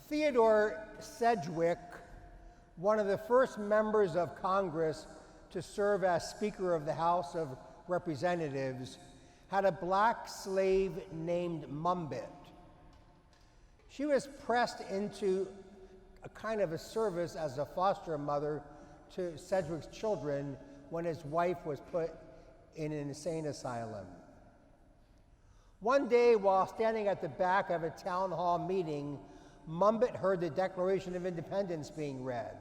Theodore Sedgwick, one of the first members of Congress to serve as Speaker of the House of Representatives, had a black slave named Mumbet. She was pressed into a kind of a service as a foster mother to Sedgwick's children when his wife was put in an insane asylum. One day, while standing at the back of a town hall meeting, Mumbet heard the Declaration of Independence being read.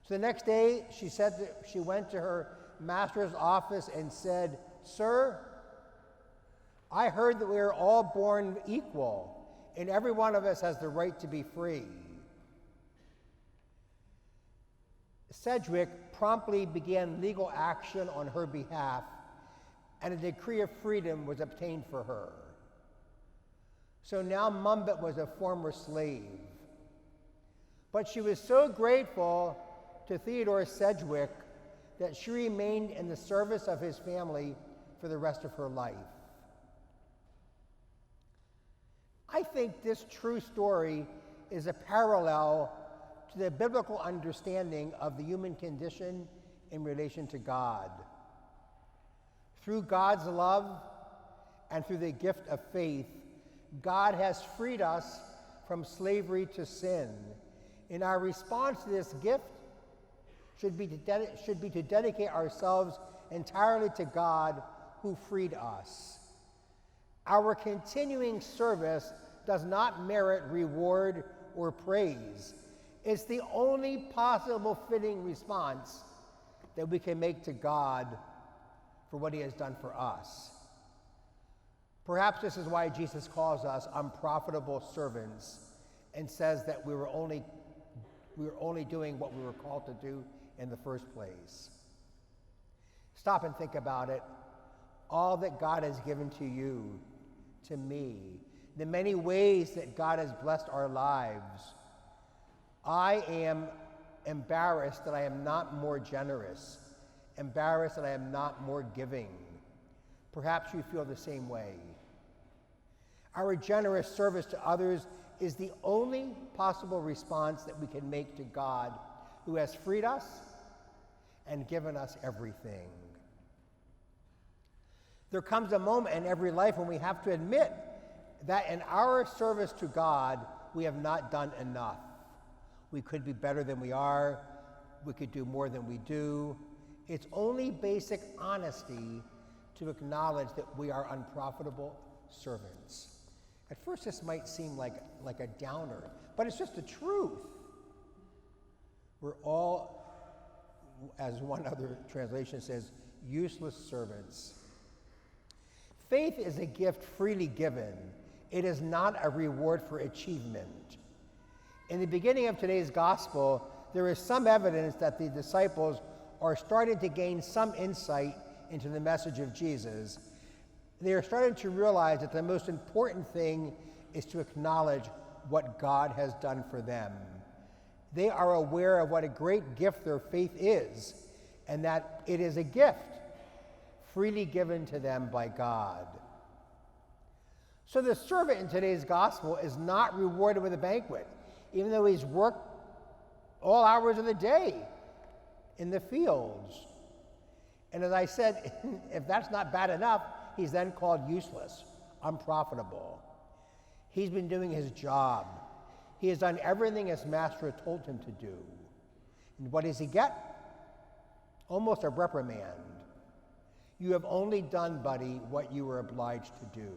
So the next day, she went to her master's office and said, "Sir, I heard that we are all born equal, and every one of us has the right to be free." Sedgwick promptly began legal action on her behalf, and a decree of freedom was obtained for her. So now Mumbet was a former slave. But she was so grateful to Theodore Sedgwick that she remained in the service of his family for the rest of her life. I think this true story is a parallel to the biblical understanding of the human condition in relation to God. Through God's love and through the gift of faith, God has freed us from slavery to sin. And our response to this gift should be to dedicate ourselves entirely to God who freed us. Our continuing service does not merit reward or praise. It's the only possible fitting response that we can make to God for what he has done for us. Perhaps this is why Jesus calls us unprofitable servants and says that we were only doing what we were called to do in the first place. Stop and think about it. All that God has given to you, to me, the many ways that God has blessed our lives. I am embarrassed that I am not more generous, embarrassed that I am not more giving. Perhaps you feel the same way. Our generous service to others is the only possible response that we can make to God, who has freed us and given us everything. There comes a moment in every life when we have to admit that in our service to God, we have not done enough. We could be better than we are. We could do more than we do. It's only basic honesty to acknowledge that we are unprofitable servants. At first, this might seem like a downer, but it's just the truth. We're all, as one other translation says, useless servants. Faith is a gift freely given. It is not a reward for achievement. In the beginning of today's gospel, there is some evidence that the disciples are starting to gain some insight into the message of Jesus. They are starting to realize that the most important thing is to acknowledge what God has done for them. They are aware of what a great gift their faith is, and that it is a gift freely given to them by God. So the servant in today's gospel is not rewarded with a banquet, even though he's worked all hours of the day in the fields. And as I said, if that's not bad enough, he's then called useless, unprofitable. He's been doing his job. He has done everything his master told him to do. And what does he get? Almost a reprimand. You have only done, buddy, what you were obliged to do.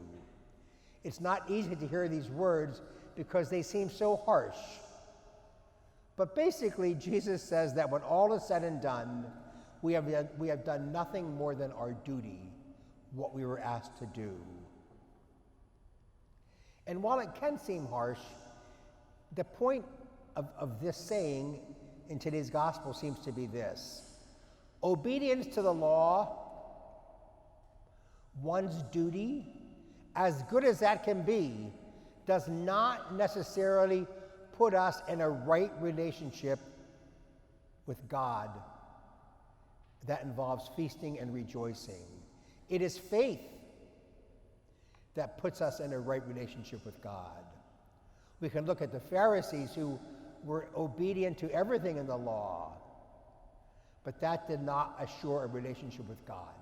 It's not easy to hear these words because they seem so harsh. But basically, Jesus says that when all is said and done, we have done nothing more than our duty, what we were asked to do. And while it can seem harsh, the point of this saying in today's gospel seems to be this: obedience to the law, one's duty, as good as that can be, does not necessarily put us in a right relationship with God that involves feasting and rejoicing. It is faith that puts us in a right relationship with God. We can look at the Pharisees who were obedient to everything in the law, but that did not assure a relationship with God.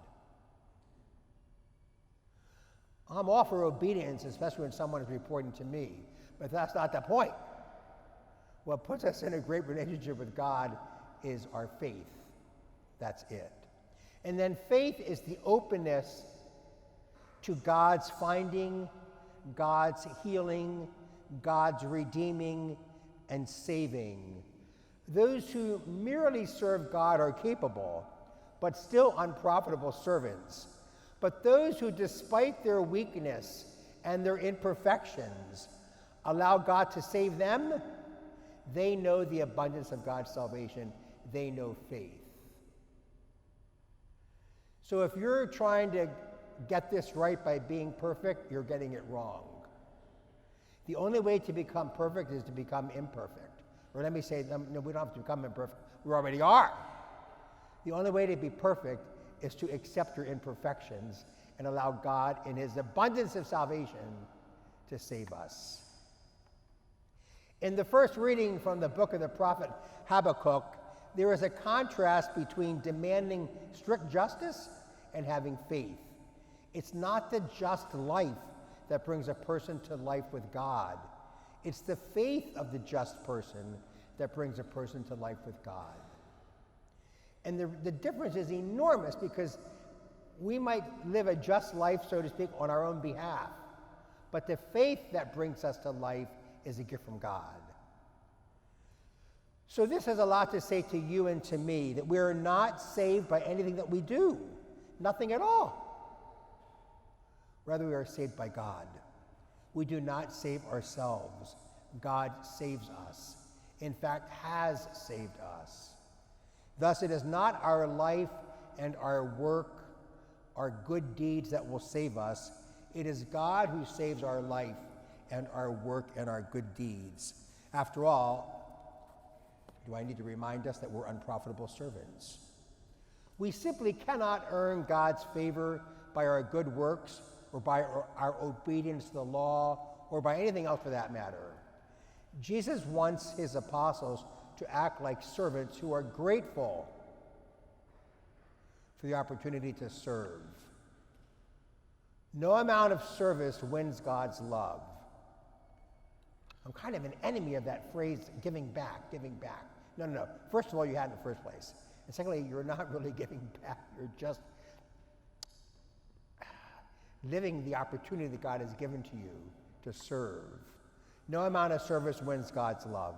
I'm all for obedience, especially when someone is reporting to me, but that's not the point. What puts us in a great relationship with God is our faith. That's it. And then faith is the openness to God's finding, God's healing, God's redeeming and saving. Those who merely serve God are capable, but still unprofitable servants. But those who, despite their weakness and their imperfections, allow God to save them, they know the abundance of God's salvation. They know faith. So if you're trying to get this right by being perfect, you're getting it wrong. The only way to become perfect is to become imperfect. Or let me say, no, we don't have to become imperfect. We already are. The only way to be perfect is to accept your imperfections and allow God, in his abundance of salvation, to save us. In the first reading from the book of the prophet Habakkuk, there is a contrast between demanding strict justice and having faith. It's not the just life that brings a person to life with God. It's the faith of the just person that brings a person to life with God. And the difference is enormous, because we might live a just life, so to speak, on our own behalf. But the faith that brings us to life is a gift from God. So this has a lot to say to you and to me, that we are not saved by anything that we do. Nothing at all. Rather, we are saved by God. We do not save ourselves. God saves us. In fact, has saved us. Thus, it is not our life and our work, our good deeds that will save us. It is God who saves our life and our work and our good deeds. After all, do I need to remind us that we're unprofitable servants? We simply cannot earn God's favor by our good works or by our obedience to the law or by anything else for that matter. Jesus wants his apostles to act like servants who are grateful for the opportunity to serve. No amount of service wins God's love. I'm kind of an enemy of that phrase, giving back, giving back. No. First of all, you had it in the first place. And secondly, you're not really giving back. You're just living the opportunity that God has given to you to serve. No amount of service wins God's love.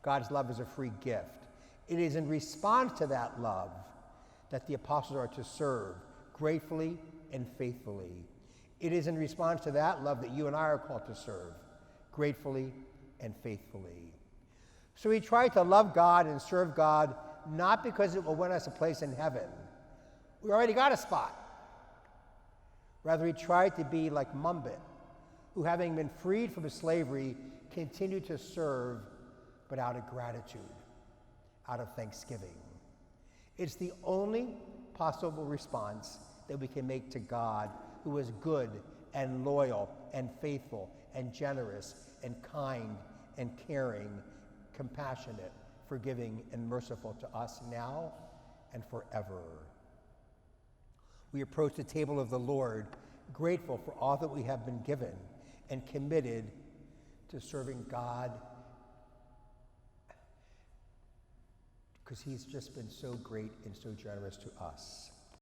God's love is a free gift. It is in response to that love that the apostles are to serve gratefully and faithfully. It is in response to that love that you and I are called to serve gratefully and faithfully. So we try to love God and serve God not because it will win us a place in heaven. We already got a spot. Rather, we try to be like Mumbit, who, having been freed from slavery, continued to serve, but out of gratitude, out of thanksgiving. It's the only possible response that we can make to God, who is good and loyal and faithful and generous and kind and caring, compassionate, forgiving, and merciful to us now and forever. We approach the table of the Lord grateful for all that we have been given and committed to serving God, because he's just been so great and so generous to us.